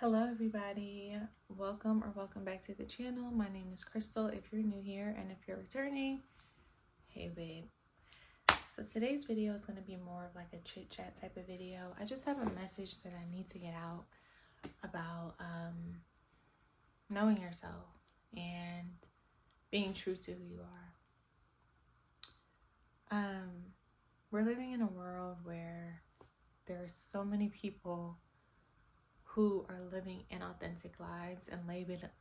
Hello everybody, welcome back to the channel. My name is Crystal if you're new here, and if you're returning, hey babe. So today's video is going to be more of like a chit chat type of video. I just have a message that I need to get out about knowing yourself and being true to who you are. We're living in a world where there are so many people who are living inauthentic lives and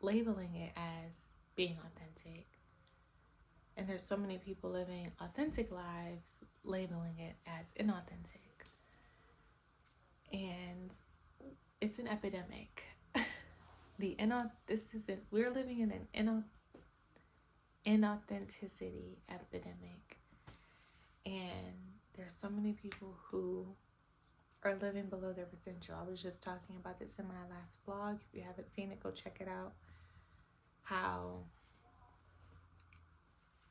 labeling it as being authentic. And there's so many people living authentic lives labeling it as inauthentic. And it's an epidemic. We're living in an inauthenticity epidemic. And there's so many people who are living below their potential. I was just talking about this in my last vlog. If you haven't seen it, go check it out. How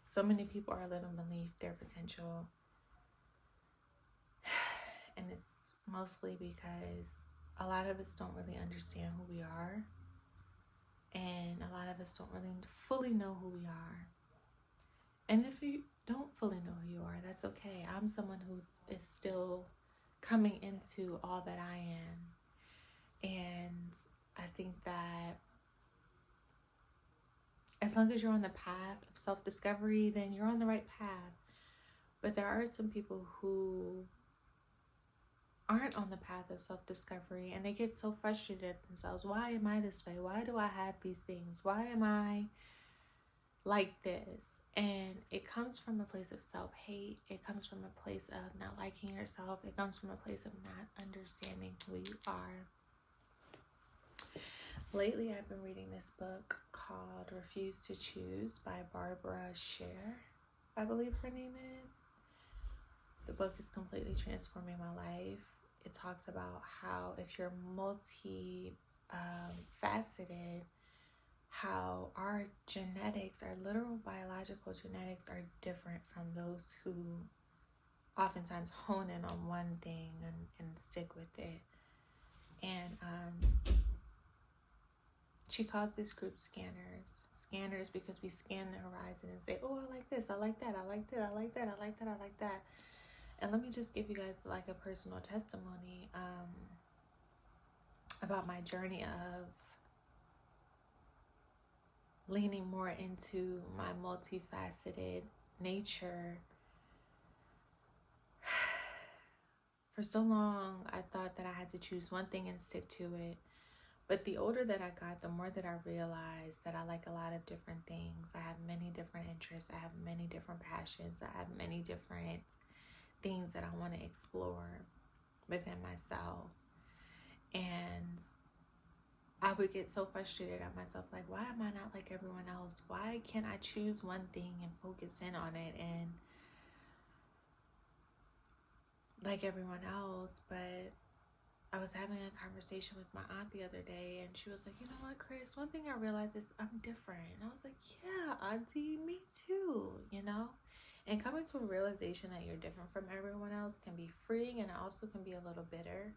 so many people are living beneath their potential. And it's mostly because a lot of us don't really understand who we are. And a lot of us don't really fully know who we are. And if you don't fully know who you are, that's okay. I'm someone who is still coming into all that I am. And I think that as long as you're on the path of self-discovery, then you're on the right path. But there are some people who aren't on the path of self-discovery, and they get so frustrated at themselves. Why am I this way? Why do I have these things? Why am I like this? And it comes from a place of self-hate. It comes from a place of not liking yourself. It comes from a place of not understanding who you are. Lately, I've been reading this book called Refuse to Choose by Barbara Sher, I believe her name is. The book is completely transforming my life. It talks about how if you're multi-faceted, how our genetics, our literal biological genetics, are different from those who oftentimes hone in on one thing and stick with it. And she calls this group scanners because we scan the horizon and say, oh, I like this, I like that, I like that, I like that, I like that, I like that. And let me just give you guys like a personal testimony about my journey of leaning more into my multifaceted nature. For so long, I thought that I had to choose one thing and stick to it. But the older that I got, the more that I realized that I like a lot of different things. I have many different interests. I have many different passions. I have many different things that I want to explore within myself. And I would get so frustrated at myself, like, why am I not like everyone else? Why can't I choose one thing and focus in on it and like everyone else? But I was having a conversation with my aunt the other day, and she was like, you know what, Chris, one thing I realized is I'm different. And I was like, yeah, auntie, me too, you know? And coming to a realization that you're different from everyone else can be freeing, and it also can be a little bitter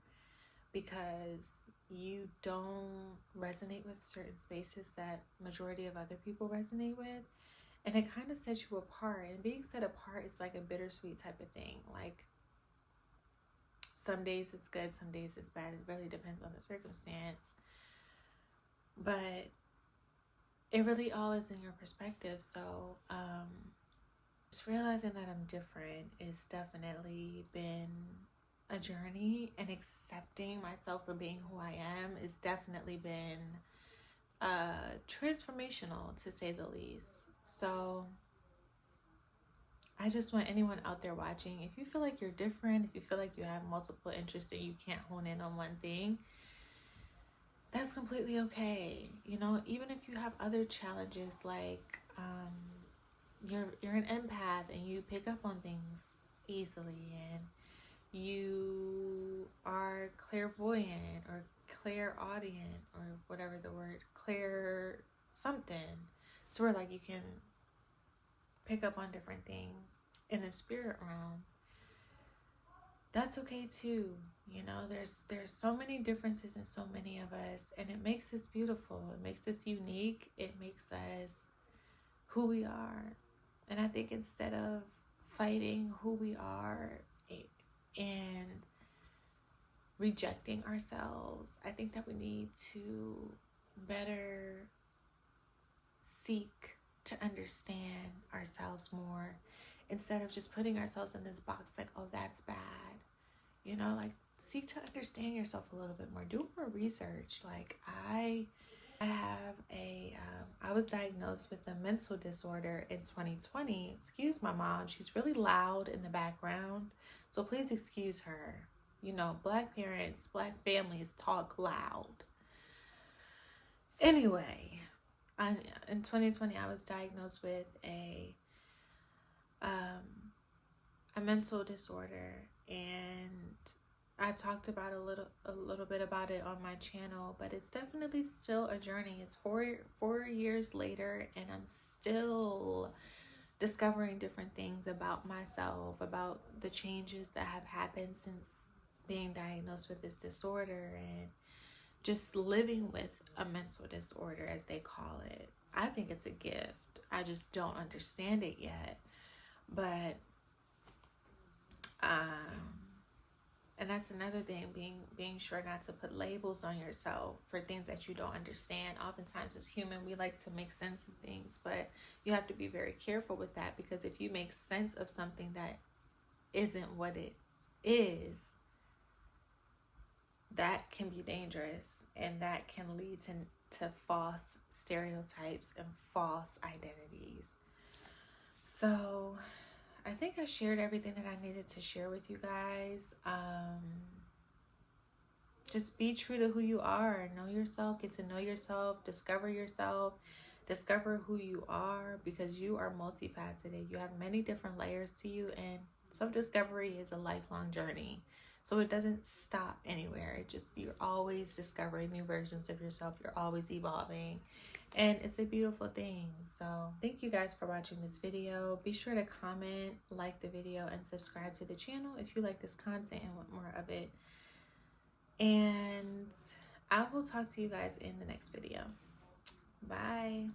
because you don't resonate with certain spaces that majority of other people resonate with. And it kind of sets you apart. And being set apart is like a bittersweet type of thing. Like, some days it's good, some days it's bad. It really depends on the circumstance. But it really all is in your perspective. So just realizing that I'm different is definitely been a journey, and accepting myself for being who I am has definitely been transformational, to say the least. So I just want anyone out there watching, if you feel like you're different, if you feel like you have multiple interests and you can't hone in on one thing, that's completely okay. You know, even if you have other challenges, like you're an empath and you pick up on things easily, and you are clairvoyant or clairaudient or whatever the word, clear something, so where like you can pick up on different things in the spirit realm. that's okay too. You know, there's so many differences in so many of us, and it makes us beautiful. It makes us unique. It makes us who we are. And I think instead of fighting who we are and rejecting ourselves, I think that we need to better seek to understand ourselves more, instead of just putting ourselves in this box like, oh, that's bad. You know, like, seek to understand yourself a little bit more. Do more research. Like, I have I was diagnosed with a mental disorder in 2020. Excuse my mom. She's really loud in the background, so please excuse her. You know, Black parents, Black families talk loud. Anyway, in 2020, I was diagnosed with a mental disorder, and I talked about a little bit about it on my channel, but it's definitely still a journey. It's four years later, and I'm still discovering different things about myself, about the changes that have happened since being diagnosed with this disorder, and just living with a mental disorder, as they call it. I think it's a gift. I just don't understand it yet. But and that's another thing, being sure not to put labels on yourself for things that you don't understand. Oftentimes as human, we like to make sense of things, but you have to be very careful with that, because if you make sense of something that isn't what it is, that can be dangerous, and that can lead to false stereotypes and false identities. So I think I shared everything that I needed to share with you guys. Just be true to who you are. Know yourself. Get to know yourself. Discover yourself. Discover who you are, because you are multifaceted. You have many different layers to you, and self-discovery is a lifelong journey. So it doesn't stop anywhere. You're always discovering new versions of yourself. You're always evolving. And it's a beautiful thing. So thank you guys for watching this video. Be sure to comment, like the video, and subscribe to the channel if you like this content and want more of it. And I will talk to you guys in the next video. Bye.